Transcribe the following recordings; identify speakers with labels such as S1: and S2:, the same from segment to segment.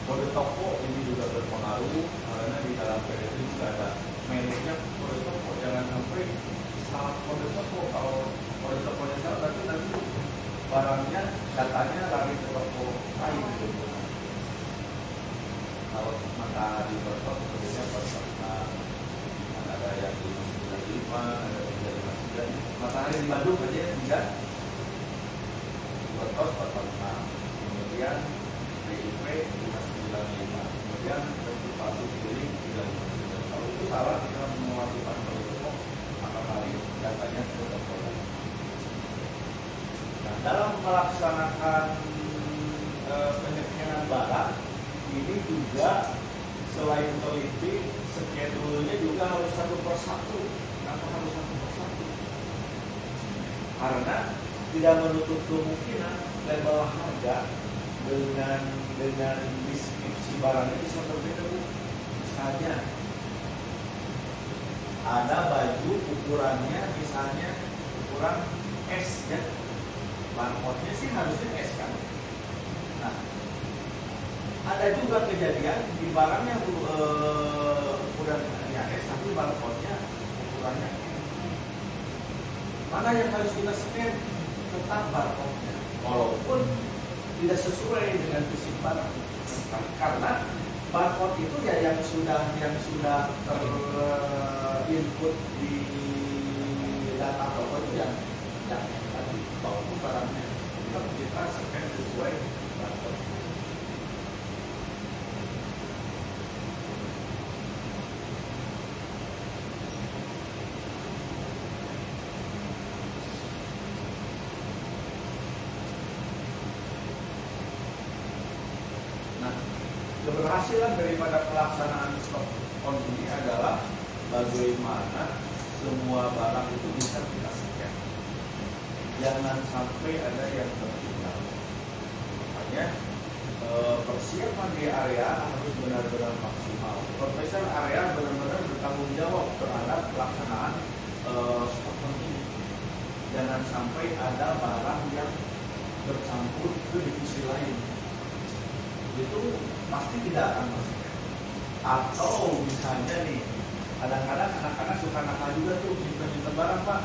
S1: Kode toko ini juga berpengaruh karena di dalam PDT juga ada manajernya kode toko. Jangan sampai salah kode toko. Kalau kode tokonya salah, tapi nanti barangnya, datanya lari ke toko lain. Kalau matahari bertok, kemudian bertok. Ada yang di 95, ada yang di 59. Matahari di Bandung aja tidak bertok 46. Kemudian BIP 595. Kemudian reputasi diri 359. Kalau itu salah, kita mewajibkan kalau maka mari datanya ke toko. Nah, dalam melaksanakan penyampaian barang ini juga selain teliti, schedule-nya juga harus satu persatu. Kenapa harus satu persatu? Karena tidak menutup kemungkinan label harga dengan deskripsi barangnya bisa berbeda, Bu. Misalnya ada baju ukurannya misalnya ukuran S ya, barcode-nya sih harusnya S kan. Nah, ada juga kejadian di barangnya ukurannya S tapi barcode-nya ukurannya M. Mana yang harus kita scan? Tetap barcode-nya, walaupun tidak sesuai dengan fisik barang. Karena barcode itu ya yang sudah terinput di data toko itu yang tadi walaupun barangnya kita scan sesuai barcode. Keberhasilan daripada pelaksanaan stok on ini adalah bagaimana semua barang itu bisa kita scan. Jangan sampai ada yang tertinggal. Makanya persiapan di area harus benar-benar maksimal. Profesor area benar-benar bertanggung jawab terhadap pelaksanaan stok on ini. Jangan sampai ada barang yang bercampur ke divisi lain. Itu pasti tidak akan masuk. Atau misalnya nih, kadang-kadang anak-anak suka nakal juga tuh nyimpen barang, Pak.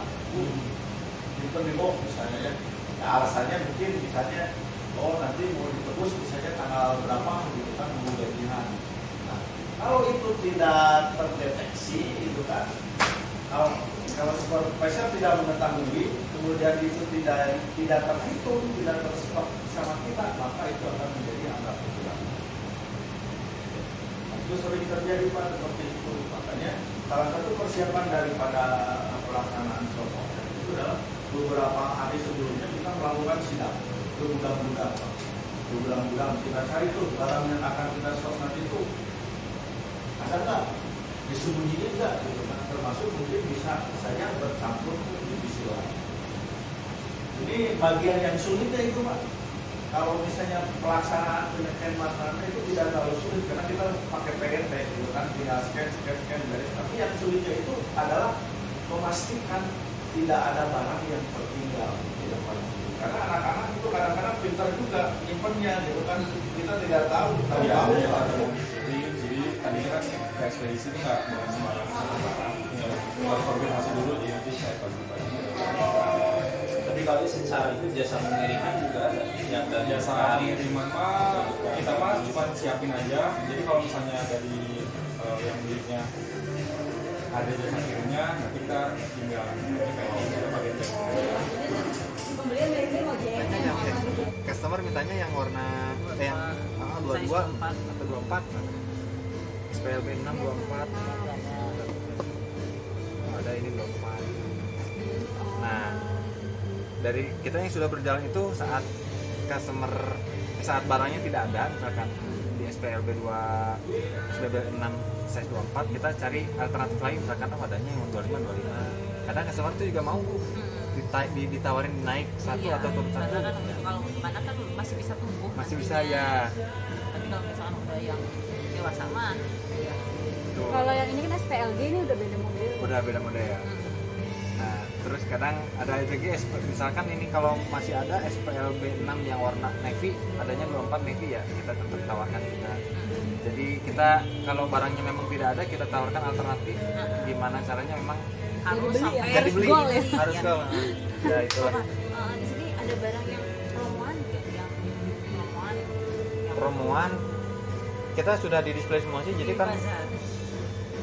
S1: Nyimpen di box misalnya ya. Nah, alasannya mungkin misalnya nanti mau ditebus misalnya tanggal berapa gitu kan, mau gajian. Nah, kalau itu tidak terdeteksi itu kan, kalau supervisor tidak mengetahui, kemudian itu tidak terhitung, tidak terstok sama kita, maka itu akan menjadi anggap kecurangan. Itu sering terjadi, Pak, seperti itu. Makanya salah satu persiapan daripada pelaksanaan stok itu adalah beberapa hari sebelumnya kita melakukan sidang ke gudang-gudang. Gudang-gudang kita cari tuh barang yang akan kita stok nanti itu ada nggak, disembunyiin nggak, gitu kan. Termasuk mungkin bisa saja bercampur ke divisi lain. Ini bagian yang sulitnya itu, Pak. Kalau misalnya pelaksanaan penyampaian makanan itu tidak terlalu sulit karena kita pakai PNT gitu kan, tinggal scan dari. Tapi yang sulitnya itu adalah memastikan tidak ada barang yang tertinggal di depan. Karena anak-anak itu kadang-kadang pintar juga nyimpennya gitu kan, kita tidak tahu.
S2: Ya, jadi tadinya kan ke ekspedisi itu nggak sembarangan barang, harus koordinasi dulu di nanti saya pagi-pagi.
S3: Tapi kalau secara itu jasa pengiriman juga ada yang dari
S2: Jasa pengiriman mah kita mah cuma siapin aja. Jadi kalau misalnya dari yang miliknya ada jasa kirimnya, nanti kita tinggal bagian
S4: Pembelian dari ini mau
S5: customer mintanya yang warna yang 22 atau 24, SPLB 6 24, ada ini 24. Nah, dari kita yang sudah berjalan itu saat barangnya tidak ada, misalkan di SPLB 6 size 24, kita cari alternatif lain, misalkan adanya yang 25. Kadang customer itu juga mau ditawarin naik satu atau turun satu.
S4: Kan kalau untuk anak kan masih bisa tumbuh.
S5: Masih bisa ya.
S4: Tapi kalau misalkan udah yang dewasa mah.
S6: Kalau yang ini kan SPLG ini udah beda model.
S5: Udah beda model. Nah, terus kadang ada lagi misalkan ini kalau masih ada SPLB 6 yang warna navy, adanya 24 navy ya kita tetap tawarkan juga. Jadi kita kalau barangnya memang tidak ada kita tawarkan alternatif. Gimana caranya memang
S4: Harus
S6: Jadi beli
S4: sampai
S6: ya?
S5: jadi beli
S6: goal ya?
S5: harus
S4: Iya.
S5: goal. Ya itulah.
S4: Di sini ada barang yang promoan nggak? Yang promoan yang
S5: Promoan kita sudah di display semua sih, jadi
S4: di
S5: kan
S4: bazar.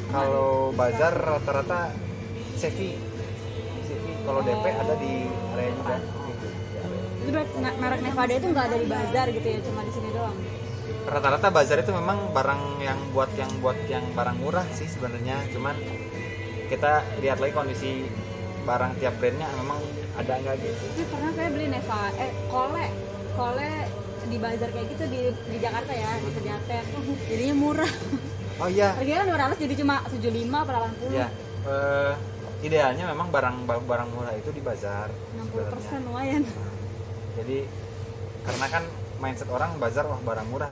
S5: kalau bazar rata-rata Sevi, kalau DP ada di area juga.
S6: Itu berarti merek Nevada itu nggak ada di bazar gitu ya, cuma di sini doang.
S5: Rata-rata bazar itu memang barang yang buat yang barang murah sih sebenarnya, cuman kita lihat lagi kondisi barang tiap brandnya memang ada nggak gitu.
S6: Tapi pernah saya beli kole di bazar kayak gitu di Jakarta ya, di Pejaten. Jadinya murah.
S5: Oh iya,
S6: Harganya kan 200 jadi cuma 75 atau 80.
S5: ya idealnya memang barang murah itu di bazar
S6: 60%
S5: sebenarnya.
S6: lumayan.
S5: Jadi karena kan mindset orang bazar wah barang murah.